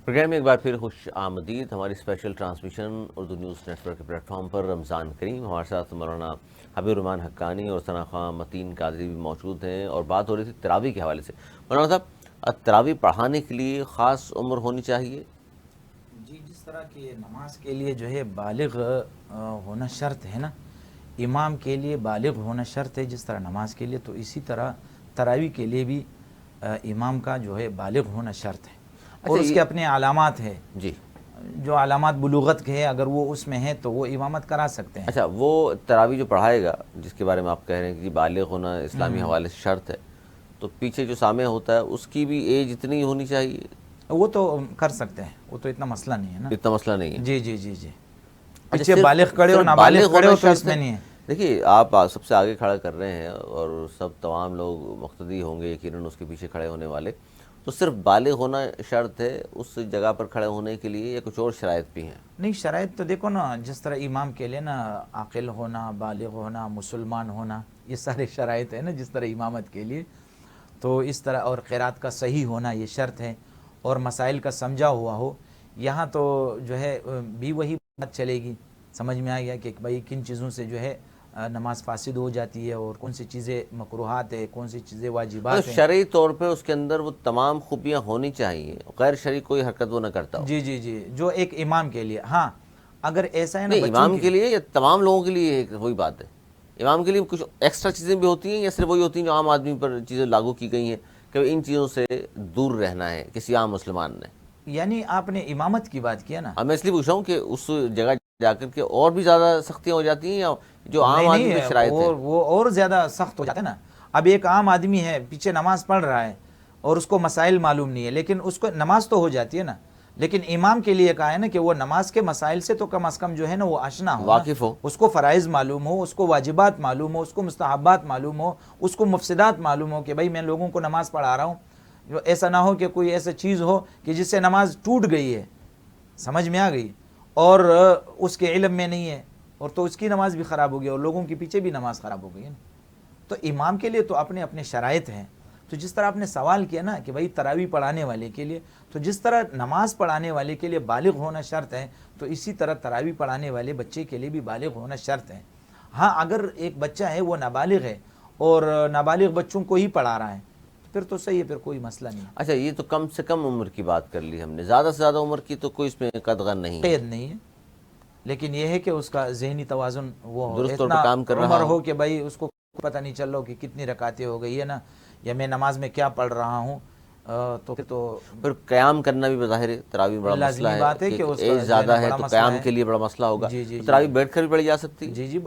Programme میں ایک بار پھر خوش آمدید. ہماری special transmission Urdu news network کے پلیٹ فارم پر رمضان کریم. ہمارے ساتھ مولانا حبیب الرحمان حقانی اور ثنا خواں متین قادری بھی موجود ہیں اور بات ہو رہی تھی تراویح کے حوالے سے. مولانا صاحب، تراویح پڑھانے کے لیے خاص عمر ہونی چاہیے؟ جی، جس طرح کہ نماز کے لیے جو ہے بالغ ہونا شرط ہے نا، امام کے لیے بالغ ہونا شرط ہے جس طرح نماز کے لیے، تو اسی طرح تراویح کے لیے بھی امام کا جو ہے بالغ ہونا شرط ہے. اور اس کے اپنے علامات ہیں. جی، جو علامات بلوغت کے ہیں اگر وہ اس میں ہیں تو وہ امامت کرا سکتے ہیں. اچھا، وہ تراویح جو پڑھائے گا جس کے بارے میں آپ کہہ رہے ہیں کہ بالغ ہونا اسلامی حوالے سے شرط ہے، تو پیچھے جو سامع ہوتا ہے اس کی بھی ایج اتنی ہونی چاہیے؟ وہ تو کر سکتے ہیں، وہ تو اتنا مسئلہ نہیں ہے نا. اتنا مسئلہ نہیں ہے. جی جی جی جی. پیچھے بالغ کھڑے ہو نابالغ کھڑے ہو تو اس میں نہیں ہے. دیکھیے، آپ سب سے آگے کھڑا کر رہے ہیں اور سب تمام لوگ مقتدی ہوں گے یقیناً اس کے پیچھے کھڑے ہونے والے، تو صرف بالغ ہونا شرط ہے اس جگہ پر کھڑے ہونے کے لیے یا کچھ اور شرائط بھی ہیں؟ نہیں، شرائط تو دیکھو نا، جس طرح امام کے لیے نا عاقل ہونا، بالغ ہونا، مسلمان ہونا، یہ سارے شرائط ہیں نا جس طرح امامت کے لیے. تو اس طرح اور قرات کا صحیح ہونا یہ شرط ہے، اور مسائل کا سمجھا ہوا ہو. یہاں تو جو ہے بھی وہی بات چلے گی. سمجھ میں آ گیا کہ بھائی کن چیزوں سے جو ہے نماز فاسد ہو جاتی ہے اور کون سی چیزیں مکروہات ہے، کون سی چیزیں واجبات ہیں. شرعی طور پہ اس کے اندر وہ تمام خوبیاں ہونی چاہیے، غیر شرعی کوئی حرکت وہ نہ کرتا ہو. جی جی جی، جو ایک امام کے لیے. ہاں اگر ایسا ہے نا، نہیں، امام کے لیے یا تمام لوگوں کے لیے وہی بات ہے؟ امام کے لیے کچھ ایکسٹرا چیزیں بھی ہوتی ہیں یا صرف وہی ہوتی ہیں جو عام آدمی پر چیزیں لاگو کی گئی ہیں کہ ان چیزوں سے دور رہنا ہے کسی عام مسلمان نے؟ یعنی آپ نے امامت کی بات کیا نا. میں اس لیے پوچھ رہا ہوں کہ اس جگہ جا کر کے اور بھی زیادہ سختیاں ہو جاتی ہیں یا جو عام آدمی کی شرائط ہے وہ اور زیادہ سخت ہو جاتا ہے نا. اب ایک عام آدمی ہے پیچھے نماز پڑھ رہا ہے اور اس کو مسائل معلوم نہیں ہے، لیکن اس کو نماز تو ہو جاتی ہے نا. لیکن امام کے لیے کہا ہے نا کہ وہ نماز کے مسائل سے تو کم از کم جو ہے نا وہ آشنا ہو، واقف ہو، اس کو فرائض معلوم ہو، اس کو واجبات معلوم ہو، اس کو مستحبات معلوم ہو، اس کو مفسدات معلوم ہو کہ بھائی میں لوگوں کو نماز پڑھا رہا ہوں. جو ایسا نہ ہو کہ کوئی ایسا چیز ہو کہ جس سے نماز ٹوٹ گئی ہے، سمجھ میں آ گئی، اور اس کے علم میں نہیں ہے، اور تو اس کی نماز بھی خراب ہو گئی اور لوگوں کے پیچھے بھی نماز خراب ہو گئی ہے. تو امام کے لیے تو اپنے اپنے شرائط ہیں. تو جس طرح آپ نے سوال کیا نا کہ بھائی تراویح پڑھانے والے کے لیے، تو جس طرح نماز پڑھانے والے کے لیے بالغ ہونا شرط ہے، تو اسی طرح تراویح پڑھانے والے بچے کے لیے بھی بالغ ہونا شرط ہے. ہاں اگر ایک بچہ ہے وہ نابالغ ہے اور نابالغ بچوں کو ہی پڑھا رہا ہے تو پھر تو صحیح ہے، پھر کوئی مسئلہ نہیں. اچھا، یہ تو کم سے کم عمر کی بات کر لی ہم نے، زیادہ سے زیادہ عمر کی تو کوئی اس میں قدغن نہیں ہے، قید نہیں ہے. لیکن یہ ہے کہ اس کا ذہنی توازن وہ درست طور اتنا پہ کام کر رہا عمر ہو کہ بھائی اس کو پتہ نہیں چل رہا کہ کتنی رکعتیں ہو گئی ہے نا، یا میں نماز میں کیا پڑھ رہا ہوں. تو پھر قیام کرنا بھی بظاہر تراویح بڑا مسئلہ ہے بات ہے کہ اس ایج زیادہ ہے تو قیام کے لیے بڑا مسئلہ ہوگا. تراویح بیٹھ کر بھی پڑھی جا سکتی؟ جی جی،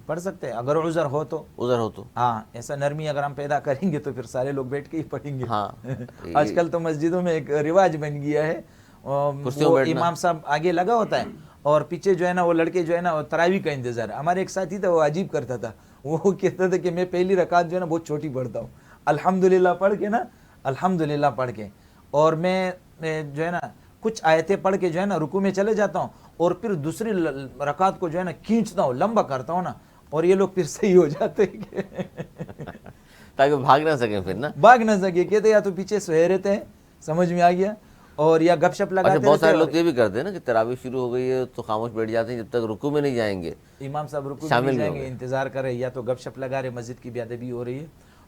پڑھ سکتے ہیں اگر عذر ہو تو. ہاں، ایسا نرمی اگر ہم پیدا کریں گے تو پھر سارے لوگ بیٹھ کے ہی پڑھیں گے. ہاں، آج کل تو مسجدوں میں ایک رواج بن گیا ہے، وہ امام صاحب آگے لگا ہوتا ہے اور پیچھے جو ہے نا وہ لڑکے جو ہے نا تراویح کا انتظار. ہمارے ایک ساتھی تھا، وہ عجیب کرتا تھا، وہ کہتا تھا کہ میں پہلی رکعت جو ہے نا بہت چھوٹی پڑھتا ہوں، الحمدللہ پڑھ کے نا، الحمدللہ پڑھ کے، اور میں جو ہے نا کچھ آیتیں پڑھ کے جو ہے نا رکوع میں چلے جاتا ہوں اور پھر دوسری رکعت کو جو ہے نا کھینچتا ہوں، لمبا کرتا ہوں نا، اور یہ لوگ پھر صحیح ہو جاتے ہیں تاکہ بھاگ نہ سکیں، پھر نا بھاگ نہ سکے. کہتے یا تو پیچھے سوئے رہتے ہیں، سمجھ میں آ گیا، اور یا گپ شپ لگاتے رہتے ہیں. بہت سارے لوگ یہ بھی کرتے ہیں نا کہ تراویح شروع ہو گئی ہے تو خاموش بیٹھ جاتے ہیں جب تک رکوع میں نہیں جائیں گے، امام صاحب رکوع میں نہیں جائیں گے، انتظار کر رہے، یا تو گپ شپ لگا رہے، مسجد کی بے ادبی ہو رہی ہے.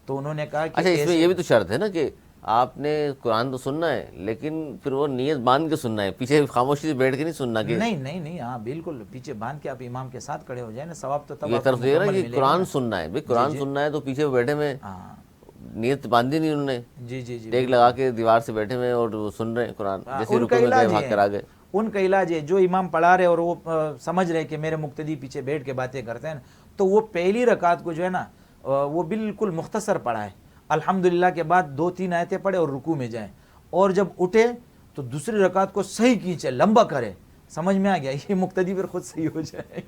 تو انہوں نے کہا کہ اچھا، اس میں یہ بھی تو شرط ہے نا کہ آپ نے قرآن تو سننا ہے لیکن پھر وہ نیت باندھ کے سننا ہے، پیچھے خاموشی سے بیٹھ کے نہیں سننا. کہ نہیں، ہاں بالکل پیچھے باندھ کے آپ امام کے ساتھ کھڑے ہو جائیں نا، ثواب تو تب یہ طرف یہ نا کہ قرآن سننا ہے. بھائی قرآن سننا ہے تو پیچھے بیٹھے میں نیت باندھی نہیں انہوں نے، جی جی جی، ٹیک لگا کے دیوار سے بیٹھے ہوئے اور سن رہے ہیں قرآن، جیسے رکوع میں گئے بھاگ کر آ گئے. ان کا علاج ہے جو امام پڑھا رہے اور وہ سمجھ رہے کہ میرے مقتدی پیچھے بیٹھ کے باتیں کرتے ہیں، تو وہ پہلی رکعت کو جو ہے نا وہ بالکل مختصر پڑھا ہے، الحمدللہ کے بعد 2-3 آیتیں پڑھے اور رکوع میں جائیں، اور جب اٹھے تو دوسری رکعت کو صحیح کھینچے، لمبا کرے. سمجھ میں آ گیا، یہ مقتدی پھر خود صحیح ہو جائے.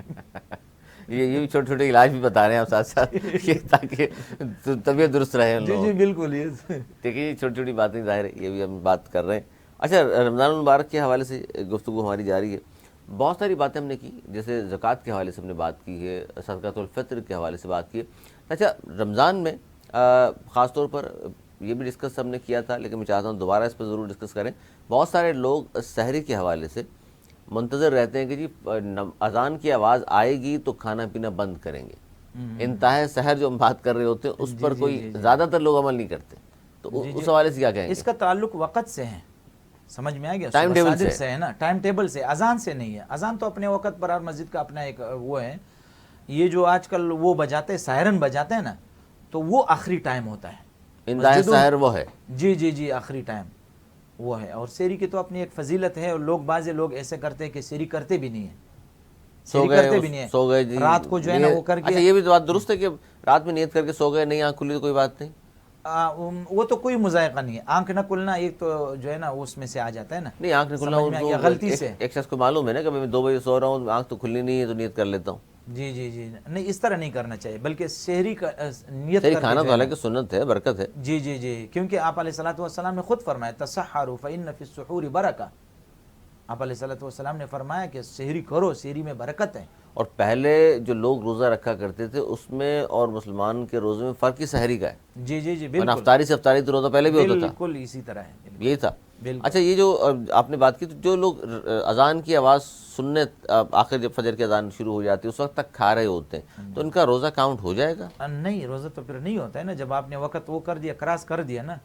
یہ بھی چھوٹے چھوٹے علاج بھی بتا رہے ہیں آپ ساتھ ساتھ تاکہ طبیعت درست رہے. جی جی بالکل. دیکھیے یہ چھوٹی چھوٹی باتیں ظاہر ہے، یہ بھی ہم بات کر رہے ہیں. اچھا، رمضان المبارک کے حوالے سے گفتگو ہماری جاری ہے. بہت ساری باتیں ہم نے کی، جیسے زکوٰۃ کے حوالے سے ہم نے بات کی ہے، صدقۃ الفطر کے حوالے سے بات کی ہے. اچھا، رمضان میں خاص طور پر یہ بھی ڈسکس ہم نے کیا تھا، لیکن میں چاہتا ہوں دوبارہ اس پہ ضرور ڈسکس کریں. بہت سارے لوگ سحری کے حوالے سے منتظر رہتے ہیں کہ جی اذان کی آواز آئے گی تو کھانا پینا بند کریں گے. انتہائی سحر جو ہم بات کر رہے ہوتے ہیں اس پر کوئی زیادہ تر لوگ عمل نہیں کرتے. تو اس حوالے سے کیا کہیں گے؟ اس کا تعلق وقت سے ہے، سمجھ میں آ گیا، ٹائم ٹیبل مساجد سے ہے نا، ٹائم ٹیبل سے، اذان سے نہیں ہے. اذان تو اپنے وقت پر، ہر مسجد کا اپنا ایک وہ ہے. یہ جو آج کل وہ بجاتے ہیں، سائرن بجاتے ہیں نا، تو وہ آخری ٹائم ہوتا ہے. انتہائی سحر وہ ہے. جی جی جی، آخری ٹائم وہ ہے. اور سحری کی تو اپنی ایک فضیلت ہے، اور بعض لوگ ایسے کرتے ہیں کہ سحری کرتے بھی نہیں ہیں، سو گئے جی رات کو جو ہے نا وہ کر کے. اچھا یہ بھی بات درست ہے کہ رات میں نیت کر کے سو گئے، نہیں آنکھ کھلی تو کوئی بات نہیں. وہ تو کوئی مذائقہ نہیں ہے. آنکھ نہ کھلنا ایک تو جو ہے نا اس میں سے آ جاتا ہے نا. نہیں آنکھ نہ کھلنا غلطی سے ایک شخص کو معلوم ہے نا کہ میں 2 بجے سو رہا ہوں، آنکھ تو کھلنی نہیں ہے تو نیت کر لیتا ہوں. جی جی جی، نہیں اس طرح نہیں کرنا چاہیے، بلکہ سحری کا نیت سحری کھانا تو حالانکہ سنت ہے، برکت ہے. جی جی جی، کیونکہ آپ علیہ الصلوۃ والسلام نے خود فرمایا تسحروا فإن فی السحور برکہ. آپ علیہ الصلوۃ والسلام نے فرمایا کہ سحری کرو، سحری میں برکت ہے. اور پہلے جو لوگ روزہ رکھا کرتے تھے اس میں اور مسلمان کے روزے میں فرق ہی سحری کا ہے. جی جی جی، بالکل. افطاری سے افطاری تو روزہ پہلے بھی ہوتا تھا. بالکل اسی طرح ہے، یہی تھا. اچھا یہ جو آپ نے بات کی، تو جو لوگ اذان کی آواز سننے آخر جب فجر کی اذان شروع ہو جاتی ہے اس وقت تک کھا رہے ہوتے ہیں، تو ان کا روزہ کاؤنٹ ہو جائے گا؟ نہیں، روزہ تو پھر نہیں ہوتا ہے نا، جب آپ نے وقت وہ کر دیا، کراس کر دیا نا.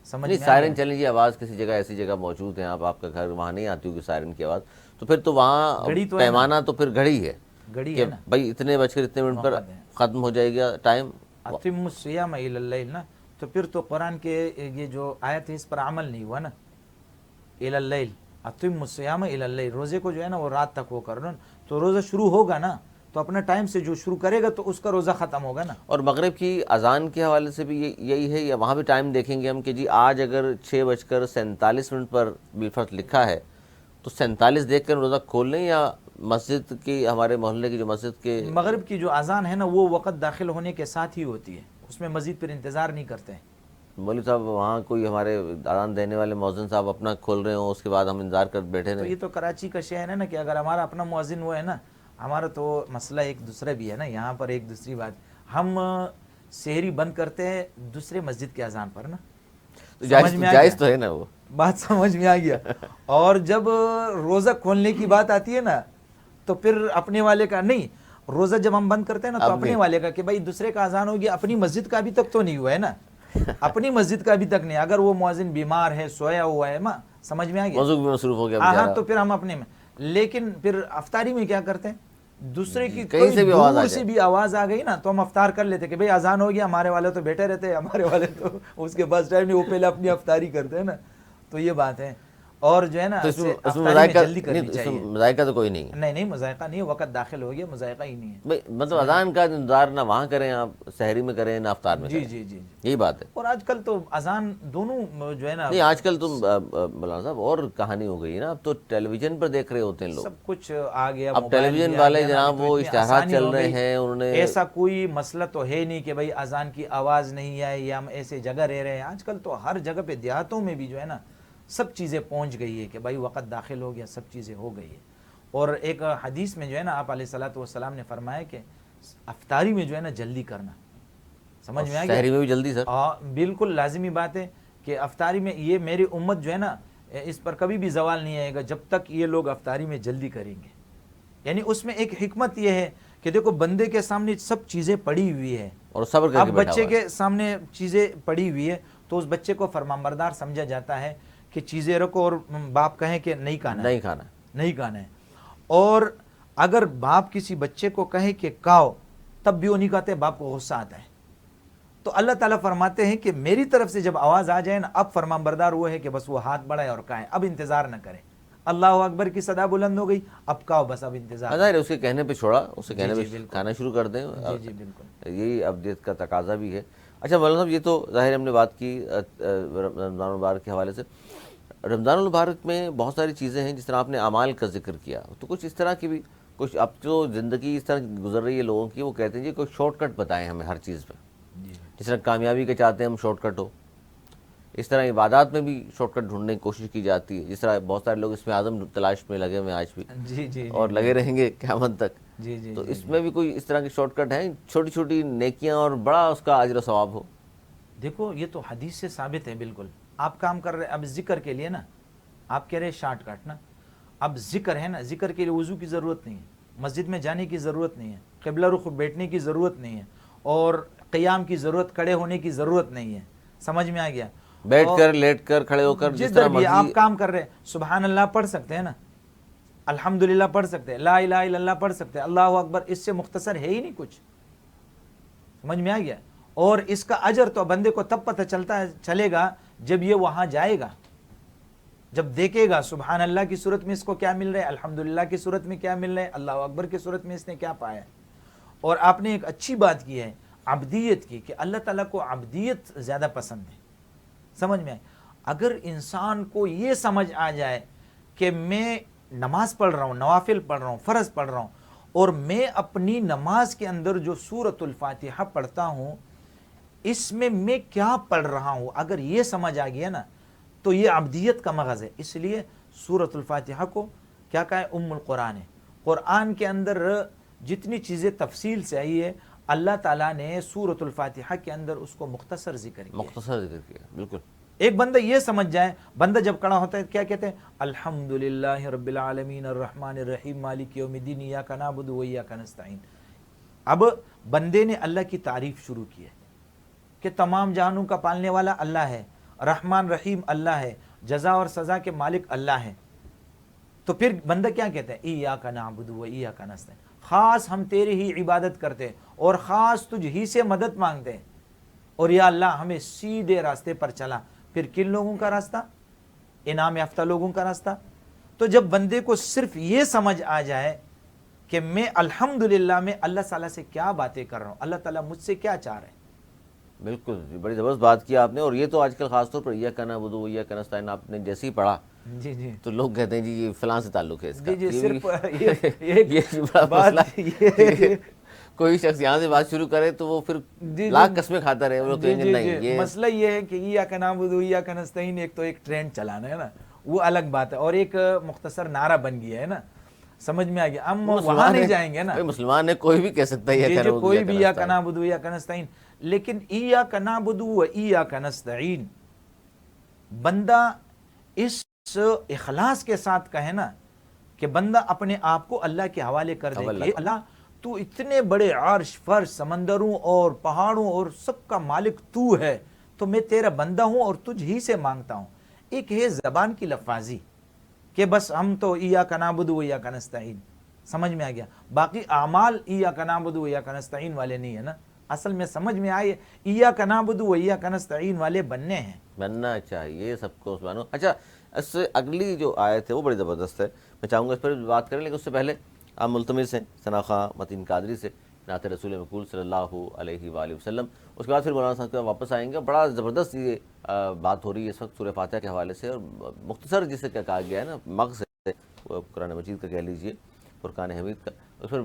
سمجھ نہیں سائرن چلیں جی، آواز کسی جگہ ایسی جگہ موجود ہیں، آپ کا گھر وہاں نہیں آتی ہوگی سائرن کی آواز، تو پھر تو وہاں پیمانہ تو پھر گھڑی ہے کہ بھائی اتنے بج کر اتنے منٹ پر ختم ہو جائے گا ٹائم. اتم الصیام الی اللیل نا، تو پھر تو قرآن کے یہ جو آیت ہے اس پر عمل نہیں ہوا نا. الی اللیل، اتم الصیام الی اللیل، روزے کو جو ہے نا وہ رات تک وہ کرنا. تو روزہ شروع ہوگا نا تو اپنا ٹائم سے جو شروع کرے گا تو اس کا روزہ ختم ہوگا نا. اور مغرب کی اذان کے حوالے سے بھی یہی ہے، یا وہاں بھی ٹائم دیکھیں گے ہم کہ جی آج اگر 6:47 پر بالفرض لکھا ہے تو 47 دیکھ کر روزہ کھول لیں، یا مسجد کی، ہمارے محلے کی جو مسجد کے مغرب کی جو اذان ہے نا وہ وقت داخل ہونے کے ساتھ ہی ہوتی ہے، اس میں مزید پھر انتظار نہیں کرتے ہیں. مولوی صاحب وہاں کوئی ہمارے اذان دینے والے مؤذن صاحب اپنا کھول رہے ہوں، اس کے بعد ہم انتظار کر بیٹھے رہیں. تو یہ تو کراچی کا شہر ہے نا، کہ اگر ہمارا اپنا مؤذن وہ ہے نا، ہمارا تو مسئلہ ایک دوسرا بھی ہے نا. یہاں پر ایک دوسری بات، ہم سحری بند کرتے ہیں دوسرے مسجد کے اذان پر نا. جائز تو ہے نا، وہ بات سمجھ میں آ گیا. اور جب روزہ کھولنے کی بات آتی ہے نا تو پھر اپنے والے کا نہیں، روزہ جب ہم بند کرتے ہیں نا تو اپنے والے کا، کہ بھائی دوسرے کا اذان ہو گیا، اپنی مسجد کا ابھی تک تو نہیں ہوا ہے نا. اپنی مسجد کا ابھی تک نہیں. اگر وہ مؤذن بیمار ہے، سویا ہوا ہے، سمجھ میں آ گیا، موضوع میں مصروف ہو گیا ہاں، تو پھر ہم اپنے میں. لیکن پھر افطاری میں کیا کرتے ہیں، دوسرے کی کہیں سے بھی دور سے بھی آواز آ گئی نا تو ہم افطار کر لیتے کہ بھئی اذان ہو گیا. ہمارے والے تو بیٹھے رہتے ہیں، ہمارے والے تو اس کے پاس ٹائم نہیں، وہ پہلے اپنی افطاری کرتے ہیں نا. تو یہ بات ہے. اور جو ہے نا جلدی کرنی چاہیے. مذائقہ تو کوئی نہیں ہے. نہیں مذائقہ نہیں ہے، وقت داخل ہو گیا، مذائقہ ہی نہیں ہے. مطلب اذان کا انتظار نہ وہاں کریں آپ سحری میں کریں نہ افطار میں کریں. جی جی جی، یہی بات ہے. اور آج کل تو اذان دونوں جو ہے نا، نہیں آج کل تو مولانا صاحب اور کہانی ہو گئی ہے نا، اب تو ٹیلی ویژن پر دیکھ رہے ہوتے ہیں لوگ، سب کچھ آ گیا. اب ٹیلی ویژن والے جناب وہ اشتہارات چل رہے ہیں، انہوں نے ایسا کوئی مسئلہ تو ہے نہیں کہ بھئی اذان کی آواز نہیں آئے یا ہم ایسے جگہ رہ رہے ہیں. آج کل تو ہر جگہ پہ دیہاتوں میں بھی جو ہے نا سب چیزیں پہنچ گئی ہے کہ بھائی وقت داخل ہو گیا، سب چیزیں ہو گئی ہے. اور ایک حدیث میں جو ہے نا آپ علیہ الصلوۃ والسلام نے فرمایا کہ افطاری میں جو ہے نا جلدی کرنا. سمجھ میں آ گیا؟ سحری میں بھی جلدی سر؟ بالکل لازمی بات ہے کہ افطاری میں، یہ میری امت جو ہے نا اس پر کبھی بھی زوال نہیں آئے گا جب تک یہ لوگ افطاری میں جلدی کریں گے. یعنی اس میں ایک حکمت یہ ہے کہ دیکھو بندے کے سامنے سب چیزیں پڑی ہوئی ہے، اور صبر کر کے اب بچے کے سامنے چیزیں پڑی ہوئی ہے تو اس بچے کو فرمانبردار سمجھا جاتا ہے کہ چیزیں رکھو، اور باپ کہیں کہ نہیں کھانا ہے. اور اگر باپ کسی بچے کو کہے کہ کھاؤ تب بھی وہ نہیں کہتے، باپ کو غصہ آتا ہے. تو اللہ تعالیٰ فرماتے ہیں کہ میری طرف سے جب آواز آ جائے نا، اب فرمانبردار وہ ہے کہ بس وہ ہاتھ بڑھائے اور کھائے، اب انتظار نہ کرے. اللہ اکبر کی صدا بلند ہو گئی، اب کھاؤ، بس اب انتظار. ظاہر ہے اس کے کہنے پہ چھوڑا، اسے کہنے پہ کھانا شروع کر دیں. جی بالکل، یہی ابدیت کا تقاضا بھی ہے. اچھا مولانا صاحب، یہ تو ظاہر ہم نے بات کی رمضان المبارک کے حوالے سے. رمضان المبارک میں بہت ساری چیزیں ہیں، جس طرح آپ نے اعمال کا ذکر کیا، تو کچھ اس طرح کی بھی، کچھ اب جو زندگی اس طرح گزر رہی ہے لوگوں کی، وہ کہتے ہیں جی کوئی شارٹ کٹ بتائیں ہمیں ہر چیز پہ. جس طرح کامیابی کے چاہتے ہیں ہم شارٹ کٹ ہو، اس طرح عبادات میں بھی شارٹ کٹ ڈھونڈنے کی کوشش کی جاتی ہے. جس طرح بہت سارے لوگ اس میں اعظم تلاش میں لگے ہوئے ہیں آج بھی، اور لگے رہیں گے قیامت تک. تو اس میں بھی کوئی اس طرح کی شارٹ کٹ ہیں، چھوٹی چھوٹی نیکیاں اور بڑا اس کا اجر و ثواب ہو؟ دیکھو یہ تو حدیث سے ثابت ہے بالکل. آپ کام کر رہے اب ذکر کے لیے نا, آپ کہہ رہے شارٹ کٹ نا, اب ذکر ہے نا, ذکر کے لیے وضو کی ضرورت نہیں ہے, مسجد میں جانے کی ضرورت نہیں ہے, قبلہ رخ بیٹھنے کی ضرورت نہیں ہے, اور قیام کی ضرورت, کھڑے ہونے کی ضرورت نہیں ہے. سمجھ میں آ گیا؟ بیٹھ کر, لیٹ کر, کھڑے ہو کر, جس طرح بھی آپ مرضی. کام کر رہے ہیں, سبحان اللہ پڑھ سکتے ہیں نا, الحمدللہ پڑھ سکتے ہیں, لا الہ الا اللہ پڑھ سکتے ہیں, اللہ اکبر, اس سے مختصر ہے ہی نہیں کچھ. سمجھ میں آ گیا؟ اور اس کا اجر تو بندے کو تب پتہ چلے گا جب یہ وہاں جائے گا, جب دیکھے گا سبحان اللہ کی صورت میں اس کو کیا مل رہا ہے, الحمدللہ کی صورت میں کیا مل رہا ہے, اللہ اکبر کی صورت میں اس نے کیا پایا ہے. اور آپ نے ایک اچھی بات کی ہے عبدیت کی, کہ اللہ تعالیٰ کو عبدیت زیادہ پسند ہے. سمجھ میں آئے؟ اگر انسان کو یہ سمجھ آ جائے کہ میں نماز پڑھ رہا ہوں, نوافل پڑھ رہا ہوں, فرض پڑھ رہا ہوں, اور میں اپنی نماز کے اندر جو سورۃ الفاتحہ پڑھتا ہوں اس میں کیا پڑھ رہا ہوں, اگر یہ سمجھ آ گیا نا تو یہ عبدیت کا مغز ہے. اس لیے سورۃ الفاتحہ کو کیا کہا ہے, ام القرآن ہے. قرآن کے اندر جتنی چیزیں تفصیل سے آئی ہے, اللہ تعالیٰ نے سورۃ الفاتحہ کے اندر اس کو مختصر ذکر کیا. مختصر ذکر کیا, بالکل. ایک بندہ یہ سمجھ جائے, بندہ جب کھڑا ہوتا ہے کیا کہتے ہیں, الحمدللہ رب العالمین الرحمن الرحیم مالک یوم الدین ایاک نعبد و ایاک نستعین. اب بندے نے اللہ کی تعریف شروع کی ہے کہ تمام جہانوں کا پالنے والا اللہ ہے, رحمان رحیم اللہ ہے, جزا اور سزا کے مالک اللہ ہے. تو پھر بندہ کیا کہتا ہے, ایاک نعبد و ایاک نستعین, خاص ہم تیری ہی عبادت کرتے اور خاص تجھ ہی سے مدد مانگتے ہیں, اور یا اللہ ہمیں سیدھے راستے پر چلا. پھر کن لوگوں کا راستہ, انعام یافتہ لوگوں کا راستہ. تو جب بندے کو صرف یہ سمجھ آ جائے کہ میں الحمدللہ میں اللہ تعالیٰ سے کیا باتیں کر رہا ہوں, اللہ تعالیٰ مجھ سے کیا چاہ رہے ہیں. بالکل, بڑی زبردست بات کی آپ نے. اور یہ تو آج کل خاص طور پر ایاک نعبد و ایاک نستعین آپ نے جیسے ہی پڑھا جی جی تو لوگ کہتے ہیں جی یہ فلاں سے تعلق ہے اس کا. جی جی, صرف یہ بھی بڑا مسئلہ ہے. کوئی شخص یہاں سے بات شروع کرے تو وہ پھر لاکھ قسمیں کھاتا رہے, وہ لوگ کہیں گے نہیں. یہ مسئلہ یہ ہے کہ ایاک نعبد و ایاک نستعین ایک تو ایک ٹرینڈ چلانا ہے نا, وہ الگ بات ہے, اور ایک مختصر نعرہ بن گیا ہے نا. سمجھ میں آ گیا؟ ہم وہاں نہیں جائیں گے نا. مسلمان ہے, کوئی بھی کہہ سکتا ہے کوئی بھی ایاک نعبد و ایاک نستعین, لیکن ایاک نعبد و ایاک نستعین بندہ اس اخلاص کے ساتھ کہے نا, کہ بندہ اپنے آپ کو اللہ کے حوالے کر دے کہ اللہ تو اتنے بڑے عرش فرش سمندروں اور پہاڑوں اور سب کا مالک تو ہے, تو میں تیرا بندہ ہوں اور تجھ ہی سے مانگتا ہوں. ایک ہے زبان کی لفاظی کہ بس ہم تو ایاک نعبد و ایاک نستعین, سمجھ میں آ گیا, باقی اعمال ایاک نعبد و ایاک نستعین والے نہیں ہے نا. اصل میں سمجھ میں آئے ایاک نعبد و ایاک نستعین والے بننا چاہیے سب کو. اچھا, اس سے اگلی جو آیت ہے وہ بڑی زبردست ہے, میں چاہوں گا اس پر بات کریں, لیکن اس سے پہلے آپ ملتمس ہیں ثنا خواں متین قادری سے نعت رسول مقبول صلی اللہ علیہ وآلہ وسلم. اس کے بعد پھر مولانا صاحب کے واپس آئیں گے. بڑا زبردست یہ بات ہو رہی ہے اس وقت سورہ فاتحہ کے حوالے سے, اور مختصر جسے کیا کہا گیا ہے نا, مغز ہے قرآن مجید کا, کہہ لیجئے فرقان حمید کا, اس پر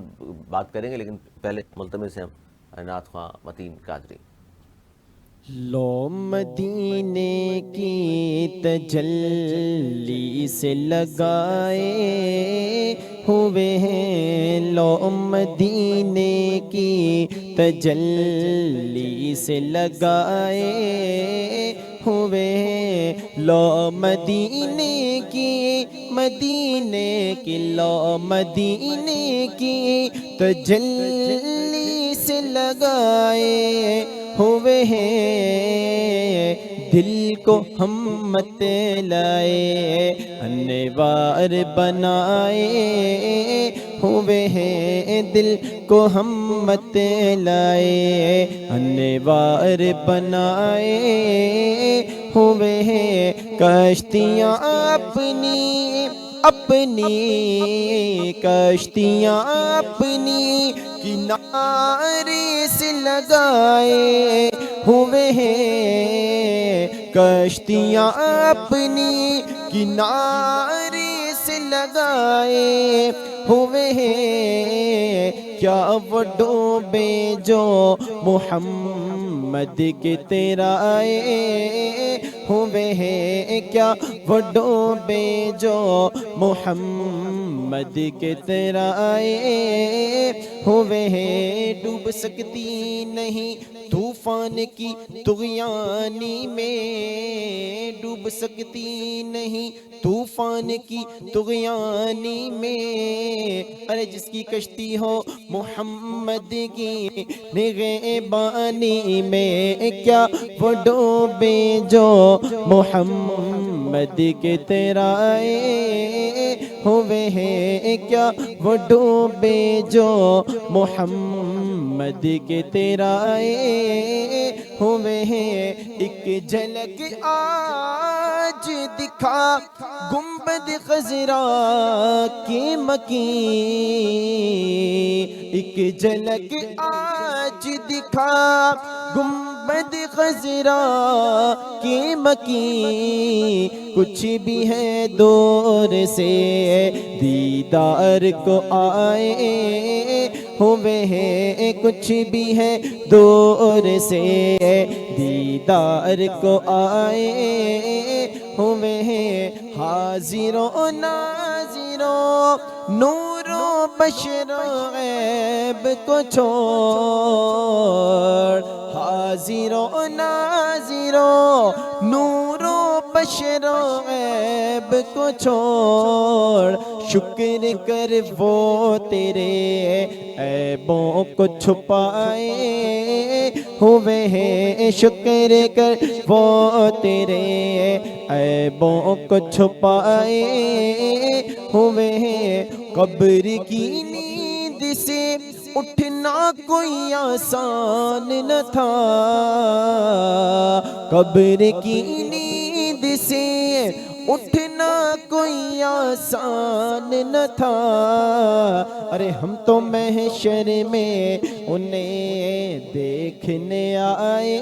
بات کریں گے. لیکن پہلے ملتمس ہیں نعت خواں متین قادری. لو مدینے کی تجلی سے لگائے ہوئے ہیں, لو مدینے کی تجلی سے لگائے ہوئے ہیں, لو مدینے کی لو مدینے کی تجلی سے لگائے ہوئے ہیں, دل کو ہم مت لائے انوار بنائے ہوئے ہیں, دل کو ہم مت لائے انوار بنائے ہوئے ہیں, کشتیاں اپنی کشتیاں اپنی کنارے سے لگائے ہوئے ہیں, کشتیاں اپنی کنارے سے لگائے ہوئے ہیں, کیا وہ ڈوبے جو محمد کے تیرا آئے ہوئے ہیں, کیا وہ ڈوبے جو محمد کے تیرا آئے ہوئے ہیں, ڈوب سکتی نہیں طوفان طوفان کی طغیانی میں ڈوب سکتی نہیں، طوفان کی طغیانی میں، ارے جس کی کشتی ہو محمد کی نگہبانی میں، کیا وہ ڈوبے جو محمد کے ترائے ہوئے ہیں، کیا وہ ڈوبے جو محمد کے ترائے ہوئے ہیں۔ ایک جھلک آج دکھا گنبد خضرا کی مکین، ایک جھلک آج دکھا گنبد خضرا کی مکین، کچھ بھی ہے دور سے دیدار کو آئے ہوئے ہیں، کچھ بھی ہے دور سے دیدار کو آئے ہوئے ہیں۔ حاضر و ناظر و نور و بشر و غیب کو چھوڑ، حاضر و ناظر و نور و بشر و غیب کو چھوڑ، شکر کر وہ تیرے عیبوں کو چھپائے ہوئے ہیں، شکر کر وہ تیرے عیبوں کو چھپائے ہوئے ہیں۔ قبر کی نیند سے اٹھنا کوئی آسان نہ تھا، قبر کی نیند سے اٹھنا کوئی آسان نہ تھا، ارے ہم تو محشر میں انہیں دیکھنے آئے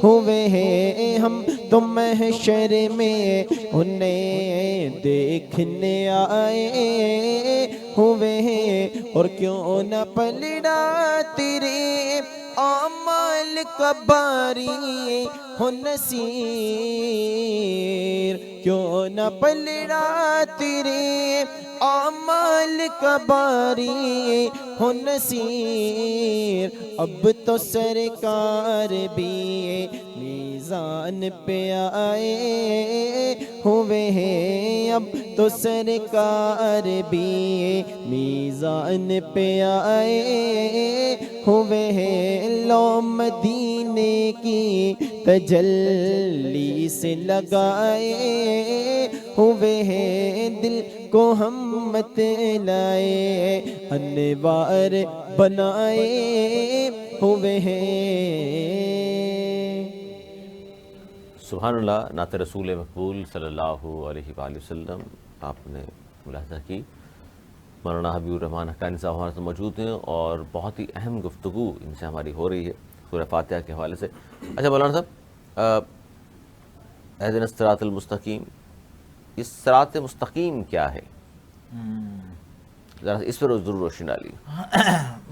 ہوئے ہیں، ہم تو محشر میں انہیں دیکھنے آئے ہوئے ہیں۔ اور کیوں نہ پلڑا تیرے اعمال کا باری ہو نصیر، کیوں نہ پلڑا تیرے اعمال کا باری ہو نصیر، اب تو سرکار بھی میزان پہ آئے ہوئے ہیں، اب تو سرکار بھی میزان پہ آئے ہوئے ہیں۔ لو مدینے کی تجلی سے لگائے ہوئے ہیں، دل کو ہم مت لائے انوار بنائے ہوئے ہیں۔ سبحان اللہ، نعت رسول مقبول صلی اللہ علیہ وآلہ وسلم آپ نے ملاحظہ کی۔ مولانا حبیب الرحمن حقانی صاحب ہمارے ساتھ موجود ہیں اور بہت ہی اہم گفتگو ان سے ہماری ہو رہی ہے سورہ فاتحہ کے حوالے سے۔ اچھا مولانا صاحب، اہدنا الصراط المستقیم، اس صراط مستقیم کیا ہے؟ ذرا اس پر ضرور روشنی ڈالی۔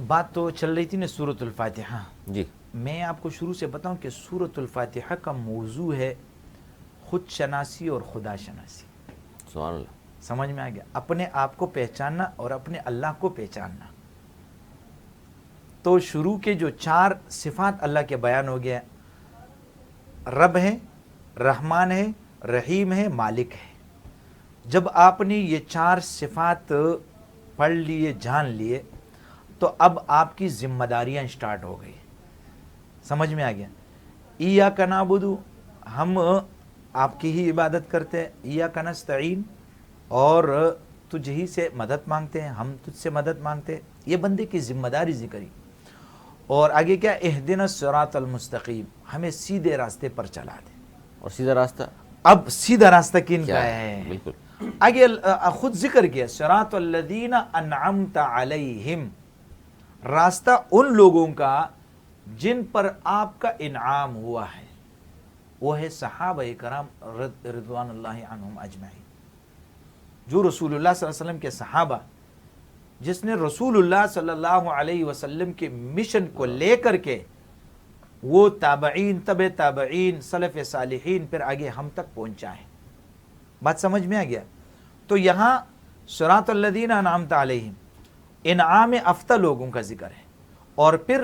بات تو چل رہی تھی نا سورۃ الفاتحہ، جی میں آپ کو شروع سے بتاؤں کہ سورۃ الفاتحہ کا موضوع ہے خود شناسی اور خدا شناسی۔ سبحان اللہ، سمجھ میں آ گیا؟ اپنے آپ کو پہچاننا اور اپنے اللہ کو پہچاننا۔ تو شروع کے جو 4 صفات اللہ کے بیان ہو گیا، رب ہے، رحمان ہے، رحیم ہے، مالک ہے۔ جب آپ نے یہ 4 صفات پڑھ لیے، جان لیے، تو اب آپ کی ذمہ داریاں اسٹارٹ ہو گئی۔ سمجھ میں آ گیا؟ ایاک نعبد، ہم آپ کی ہی عبادت کرتے ہیں، ایاک نستعین، اور تجھ ہی سے مدد مانگتے ہیں، ہم تجھ سے مدد مانگتے ہیں۔ یہ بندے کی ذمہ داری ذکری۔ اور آگے کیا؟ اہدنا الصراط المستقیم، ہمیں سیدھے راستے پر چلا دے۔ اور سیدھا راستہ اب سیدھا راستہ کن کیا کا ہے؟ ہے؟ بالکل آگے خود ذکر کیا، صراط الذین انعمت علیہم، راستہ ان لوگوں کا جن پر آپ کا انعام ہوا ہے، وہ ہے صحابہ کرام رضوان اللہ عنہم اجمعین، جو رسول اللہ صلی اللہ علیہ وسلم کے صحابہ، جس نے رسول اللہ صلی اللہ علیہ وسلم کے مشن کو لے کر کے وہ تابعین، تبع تابعین، سلف صالحین، پھر آگے ہم تک پہنچا ہے۔ بات سمجھ میں آ گیا؟ تو یہاں صراط الذین انعمت علیہم، انعام یافتہ لوگوں کا ذکر ہے، اور پھر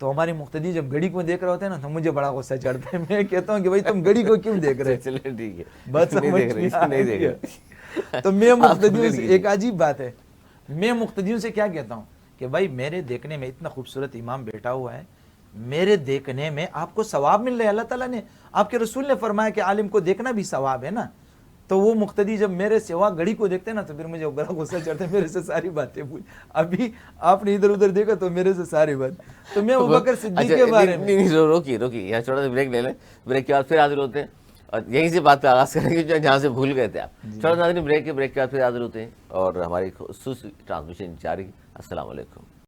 تو ہمارے مقتدی جب گھڑی کو دیکھ رہے ہوتے ہیں نا تو مجھے بڑا غصہ چڑھتا ہے. میں کہتا ہوں کہ بھائی تم گھڑی کو کیوں دیکھ رہے؟ چلے ٹھیک ہے، بات نہیں سمجھ دیکھ رہے، میں نہیں دیکھ آ رہے. گیا. تو میں مقتدیوں آپ سے ایک عجیب بات ہے، میں مقتدیوں سے کیا کہتا ہوں کہ بھائی میرے دیکھنے میں اتنا خوبصورت امام بیٹھا ہوا ہے، میرے دیکھنے میں آپ کو ثواب مل رہا ہے. اللہ تعالیٰ نے، آپ کے رسول نے فرمایا کہ عالم کو دیکھنا بھی ثواب ہے نا. تو وہ مقتدی جب میرے سوا گھڑی کو دیکھتے ہیں نا تو پھر مجھے بڑا غصہ چڑھتا ہے، میرے سے ساری باتیں بھول. ابھی آپ نے ادھر ادھر دیکھا تو میرے سے ساری بات. تو میں ابوبکر صدیق کے بارے میں، نہیں روکیے یہاں چھوٹا سا بریک لے لیں، بریک کے بعد پھر حاضر ہوتے ہیں اور یہیں سے بات کا آغاز کریں گے جہاں سے بھول گئے تھے آپ. چھوٹا سا بریک کے بعد پھر حاضر ہوتے ہیں اور ہماری خصوصی ٹرانسمیشن جاری. السلام علیکم.